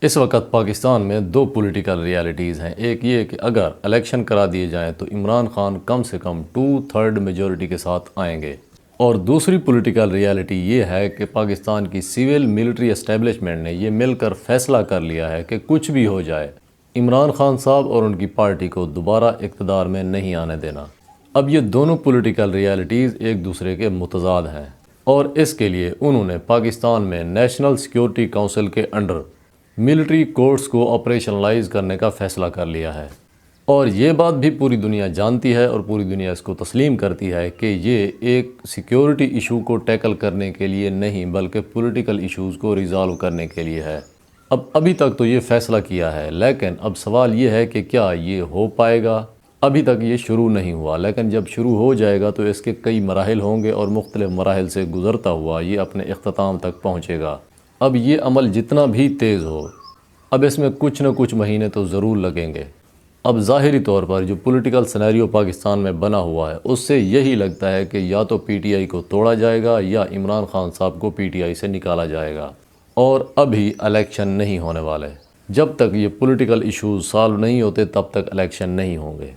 اس وقت پاکستان میں دو political realities ہیں۔ ایک یہ کہ اگر الیکشن کرا دیے جائیں تو عمران خان کم سے کم 2/3 میجورٹی کے ساتھ آئیں گے، اور دوسری پولیٹیکل ریالٹی یہ ہے کہ پاکستان کی سول ملٹری اسٹیبلشمنٹ نے یہ مل کر فیصلہ کر لیا ہے کہ کچھ بھی ہو جائے عمران خان صاحب اور ان کی پارٹی کو دوبارہ اقتدار میں نہیں آنے دینا۔ اب یہ دونوں پولیٹیکل ریالٹیز ایک دوسرے کے متضاد ہیں، اور اس کے لیے انہوں نے پاکستان میں نیشنل سیکیورٹی کونسل کے انڈر ملٹری کورٹس کو آپریشنلائز کرنے کا فیصلہ کر لیا ہے۔ اور یہ بات بھی پوری دنیا جانتی ہے اور پوری دنیا اس کو تسلیم کرتی ہے کہ یہ ایک سیکیورٹی ایشو کو ٹیکل کرنے کے لیے نہیں بلکہ پولیٹیکل ایشوز کو ریزالو کرنے کے لیے ہے۔ ابھی تک تو یہ فیصلہ کیا ہے، لیکن اب سوال یہ ہے کہ کیا یہ ہو پائے گا؟ ابھی تک یہ شروع نہیں ہوا، لیکن جب شروع ہو جائے گا تو اس کے کئی مراحل ہوں گے اور مختلف مراحل سے گزرتا ہوا یہ اپنے اختتام تک پہنچے گا۔ اب یہ عمل جتنا بھی تیز ہو، اب اس میں کچھ نہ کچھ مہینے تو ضرور لگیں گے۔ اب ظاہری طور پر جو پولیٹیکل سینیریو پاکستان میں بنا ہوا ہے اس سے یہی لگتا ہے کہ یا تو پی ٹی آئی کو توڑا جائے گا یا عمران خان صاحب کو پی ٹی آئی سے نکالا جائے گا، اور ابھی الیکشن نہیں ہونے والے۔ جب تک یہ پولیٹیکل ایشوز سالو نہیں ہوتے تب تک الیکشن نہیں ہوں گے۔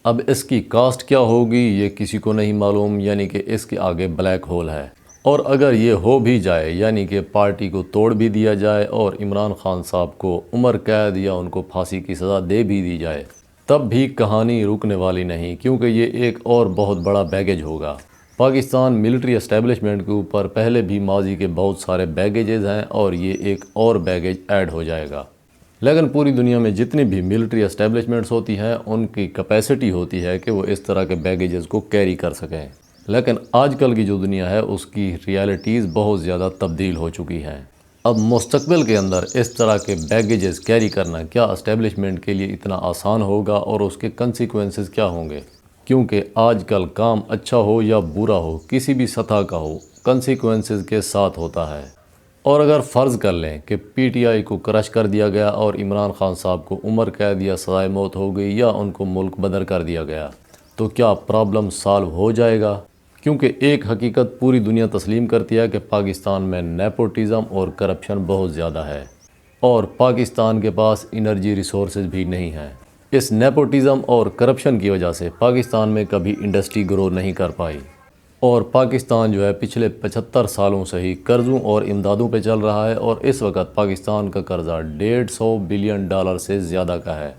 اب اس کی کاسٹ کیا ہوگی یہ کسی کو نہیں معلوم، یعنی کہ اس کے آگے بلیک ہول ہے۔ اور اگر یہ ہو بھی جائے، یعنی کہ پارٹی کو توڑ بھی دیا جائے اور عمران خان صاحب کو عمر قید یا ان کو پھانسی کی سزا دے بھی دی جائے، تب بھی کہانی رکنے والی نہیں، کیونکہ یہ ایک اور بہت بڑا بیگیج ہوگا۔ پاکستان ملٹری اسٹیبلشمنٹ کے اوپر پہلے بھی ماضی کے بہت سارے بیگیجز ہیں اور یہ ایک اور بیگیج ایڈ ہو جائے گا۔ لیکن پوری دنیا میں جتنی بھی ملٹری اسٹیبلشمنٹس ہوتی ہیں ان کی کیپیسٹی ہوتی ہے کہ وہ اس طرح کے بیگیجز کو کیری کر سکیں، لیکن آج کل کی جو دنیا ہے اس کی ریالٹیز بہت زیادہ تبدیل ہو چکی ہیں۔ اب مستقبل کے اندر اس طرح کے بیگیجز کیری کرنا کیا اسٹیبلشمنٹ کے لیے اتنا آسان ہوگا اور اس کے کنسیکوینسز کیا ہوں گے؟ کیونکہ آج کل کام اچھا ہو یا برا ہو، کسی بھی سطح کا ہو، کنسیکوینسز کے ساتھ ہوتا ہے۔ اور اگر فرض کر لیں کہ پی ٹی آئی کو کرش کر دیا گیا اور عمران خان صاحب کو عمر قید یا سزائے موت ہو گئی یا ان کو ملک بدر کر دیا گیا، تو کیا پرابلم سالو ہو جائے گا؟ کیونکہ ایک حقیقت پوری دنیا تسلیم کرتی ہے کہ پاکستان میں نیپوٹزم اور کرپشن بہت زیادہ ہے، اور پاکستان کے پاس انرجی ریسورسز بھی نہیں ہیں۔ اس نیپوٹزم اور کرپشن کی وجہ سے پاکستان میں کبھی انڈسٹری گرو نہیں کر پائی، اور پاکستان جو ہے پچھلے 75 سالوں سے ہی قرضوں اور امدادوں پہ چل رہا ہے، اور اس وقت پاکستان کا قرضہ $150 بلین سے زیادہ کا ہے،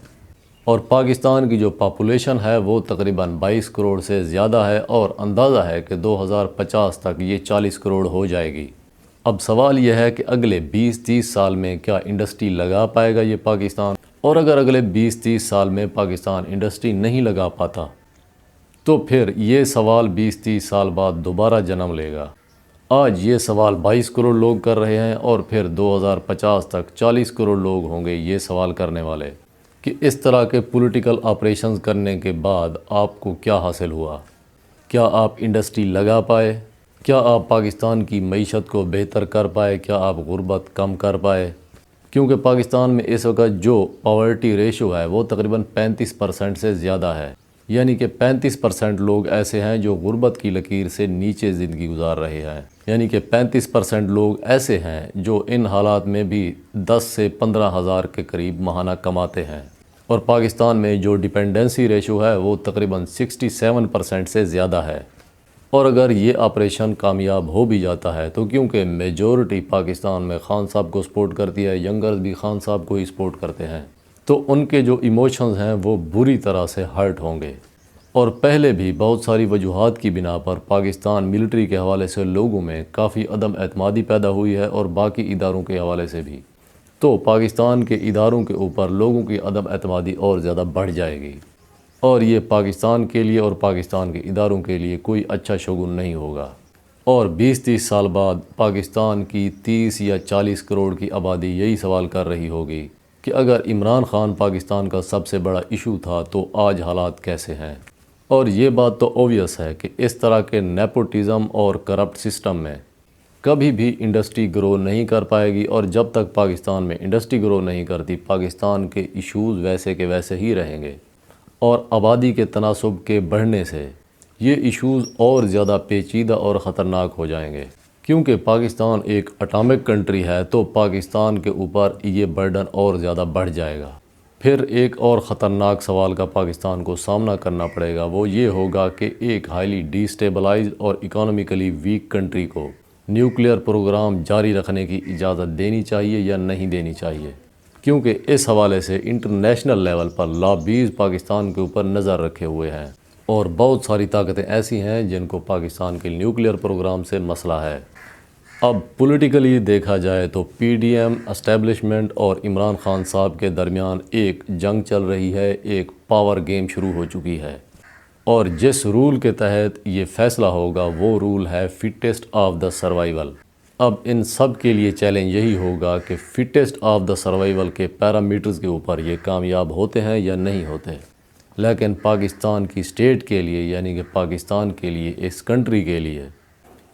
اور پاکستان کی جو پاپولیشن ہے وہ تقریباً 22 کروڑ سے زیادہ ہے، اور اندازہ ہے کہ 2050 تک یہ 40 کروڑ ہو جائے گی۔ اب سوال یہ ہے کہ اگلے 20-30 سال میں کیا انڈسٹری لگا پائے گا یہ پاکستان؟ اور اگر اگلے 20-30 سال میں پاکستان انڈسٹری نہیں لگا پاتا تو پھر یہ سوال 20-30 سال بعد دوبارہ جنم لے گا۔ آج یہ سوال 22 کروڑ لوگ کر رہے ہیں، اور پھر 2050 تک 40 کروڑ لوگ ہوں گے یہ سوال کرنے والے کہ اس طرح کے پولیٹیکل آپریشنز کرنے کے بعد آپ کو کیا حاصل ہوا؟ کیا آپ انڈسٹری لگا پائے؟ کیا آپ پاکستان کی معیشت کو بہتر کر پائے؟ کیا آپ غربت کم کر پائے؟ کیونکہ پاکستان میں اس وقت جو پاورٹی ریشو ہے وہ تقریباً 35% سے زیادہ ہے، یعنی کہ 35% لوگ ایسے ہیں جو غربت کی لکیر سے نیچے زندگی گزار رہے ہیں، یعنی کہ 35% لوگ ایسے ہیں جو ان حالات میں بھی 10 سے 15 ہزار کے قریب ماہانہ کماتے ہیں، اور پاکستان میں جو ڈیپینڈنسی ریشو ہے وہ تقریباً 67% سے زیادہ ہے۔ اور اگر یہ آپریشن کامیاب ہو بھی جاتا ہے تو کیونکہ میجورٹی پاکستان میں خان صاحب کو سپورٹ کرتی ہے، ینگرز بھی خان صاحب کو ہی سپورٹ کرتے ہیں، تو ان کے جو ایموشنز ہیں وہ بری طرح سے ہرٹ ہوں گے۔ اور پہلے بھی بہت ساری وجوہات کی بنا پر پاکستان ملٹری کے حوالے سے لوگوں میں کافی عدم اعتمادی پیدا ہوئی ہے، اور باقی اداروں کے حوالے سے بھی۔ تو پاکستان کے اداروں کے اوپر لوگوں کی عدم اعتمادی اور زیادہ بڑھ جائے گی، اور یہ پاکستان کے لیے اور پاکستان کے اداروں کے لیے کوئی اچھا شگون نہیں ہوگا۔ اور 20-30 سال بعد پاکستان کی 30 یا 40 کروڑ کی آبادی یہی سوال کر رہی ہوگی کہ اگر عمران خان پاکستان کا سب سے بڑا ایشو تھا تو آج حالات کیسے ہیں؟ اور یہ بات تو اوویس ہے کہ اس طرح کے نیپوٹزم اور کرپٹ سسٹم میں کبھی بھی انڈسٹری گرو نہیں کر پائے گی، اور جب تک پاکستان میں انڈسٹری گرو نہیں کرتی پاکستان کے ایشوز ویسے کے ویسے ہی رہیں گے، اور آبادی کے تناسب کے بڑھنے سے یہ ایشوز اور زیادہ پیچیدہ اور خطرناک ہو جائیں گے، کیونکہ پاکستان ایک اٹامک کنٹری ہے تو پاکستان کے اوپر یہ برڈن اور زیادہ بڑھ جائے گا۔ پھر ایک اور خطرناک سوال کا پاکستان کو سامنا کرنا پڑے گا، وہ یہ ہوگا کہ ایک ہائیلی ڈی اسٹیبلائزڈ اور اکانومیکلی ویک کنٹری کو نیوکلیئر پروگرام جاری رکھنے کی اجازت دینی چاہیے یا نہیں دینی چاہیے، کیونکہ اس حوالے سے انٹرنیشنل لیول پر لابیز پاکستان کے اوپر نظر رکھے ہوئے ہیں اور بہت ساری طاقتیں ایسی ہیں جن کو پاکستان کے نیوکلیئر پروگرام سے مسئلہ ہے۔ اب پولیٹیکلی دیکھا جائے تو پی ڈی ایم اسٹیبلشمنٹ اور عمران خان صاحب کے درمیان ایک جنگ چل رہی ہے، ایک پاور گیم شروع ہو چکی ہے، اور جس رول کے تحت یہ فیصلہ ہوگا وہ رول ہے فٹیسٹ آف دا سروائیول۔ اب ان سب کے لیے چیلنج یہی ہوگا کہ فٹیسٹ آف دا سروائیول کے پیرامیٹرز کے اوپر یہ کامیاب ہوتے ہیں یا نہیں ہوتے۔ لیکن پاکستان کی اسٹیٹ کے لیے، یعنی کہ پاکستان کے لیے، اس کنٹری کے لیے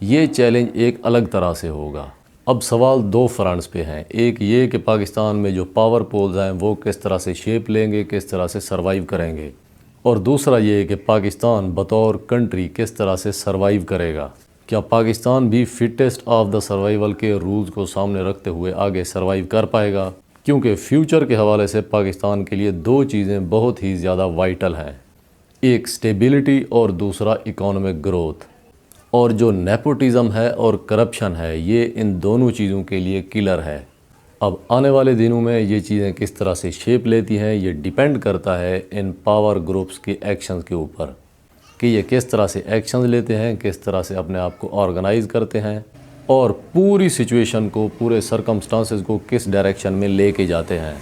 یہ چیلنج ایک الگ طرح سے ہوگا۔ اب سوال دو فرنٹس پہ ہیں، ایک یہ کہ پاکستان میں جو پاور پولز ہیں وہ کس طرح سے شیپ لیں گے، کس طرح سے سروائیو کریں گے، اور دوسرا یہ کہ پاکستان بطور کنٹری کس طرح سے سروائیو کرے گا۔ کیا پاکستان بھی فٹیسٹ آف دا سروائیول کے رولز کو سامنے رکھتے ہوئے آگے سروائیو کر پائے گا؟ کیونکہ فیوچر کے حوالے سے پاکستان کے لیے دو چیزیں بہت ہی زیادہ وائٹل ہیں، ایک سٹیبلٹی اور دوسرا اکانومک گروتھ، اور جو نیپوٹزم ہے اور کرپشن ہے یہ ان دونوں چیزوں کے لیے کلر ہے۔ اب آنے والے دنوں میں یہ چیزیں کس طرح سے شیپ لیتی ہیں یہ ڈیپینڈ کرتا ہے ان پاور گروپس کے ایکشنز کے اوپر، کہ یہ کس طرح سے ایکشنز لیتے ہیں، کس طرح سے اپنے آپ کو آرگنائز کرتے ہیں اور پوری سچویشن کو، پورے سرکمسٹانسز کو کس ڈائریکشن میں لے کے جاتے ہیں۔